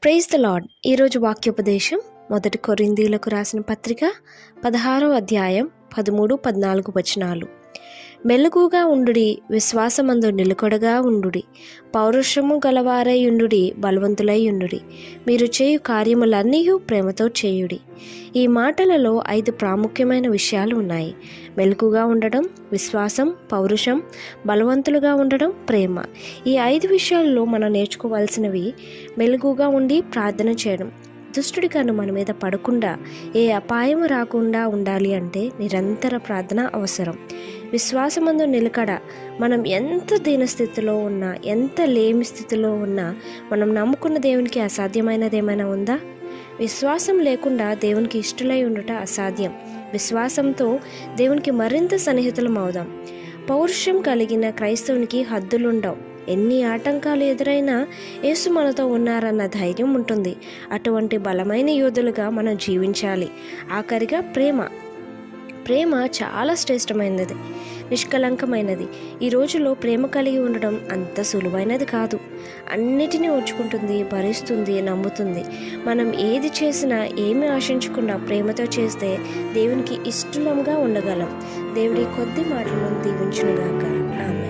Praise the lord. ఈరోజు వాక్యోపదేశం 1 కొరింథీయులకు రాసిన పత్రిక 16వ అధ్యాయం 13, 14 వచనాలు. మెలకుగా ఉండుడి, విశ్వాసమందు నిలకడగా ఉండుడి, పౌరుషము గలవారై ఉండుడి, బలవంతులై ఉండుడి, మీరు చేయు కార్యములన్నీ ప్రేమతో చేయుడి. ఈ మాటలలో 5 ప్రాముఖ్యమైన విషయాలు ఉన్నాయి. మెలకుగా ఉండడం, విశ్వాసం, పౌరుషం, బలవంతులుగా ఉండడం, ప్రేమ. ఈ 5 విషయాల్లో మనం నేర్చుకోవాల్సినవి: మెలకుగా ఉండి ప్రార్థన చేయడం. దుష్టుడి కన్ను మన మీద పడకుండా, ఏ అపాయం రాకుండా ఉండాలి అంటే నిరంతర ప్రార్థన అవసరం. విశ్వాసమందు నిలకడ. మనం ఎంత దీనస్థితిలో ఉన్నా, ఎంత లేమి స్థితిలో ఉన్నా, మనం నమ్ముకున్న దేవునికి అసాధ్యమైనది ఏమైనా ఉందా? విశ్వాసం లేకుండా దేవునికి ఇష్టలై ఉండుట అసాధ్యం. విశ్వాసంతో దేవునికి మరింత సన్నిహితులం అవుదాం. పౌరుషం కలిగిన క్రైస్తవునికి హద్దులుండవు. ఎన్ని ఆటంకాలు ఎదురైనా యేసు మనతో ఉన్నారన్న ధైర్యం ఉంటుంది. అటువంటి బలమైన యోధులుగా మనం జీవించాలి. ఆఖరిగా ప్రేమ చాలా శ్రేష్టమైనది, నిష్కలంకమైనది. ఈ రోజులో ప్రేమ కలిగి ఉండడం అంత సులువైనది కాదు. అన్నిటినీ ఓర్చుకుంటుంది, భరిస్తుంది, నమ్ముతుంది. మనం ఏది చేసినా ఏమి ఆశించకుండా ప్రేమతో చేస్తే దేవునికి ఇష్టంగా ఉండగలం. దేవుడి కొద్ది మాటలను దీవించునుగాక. ఆమేన్.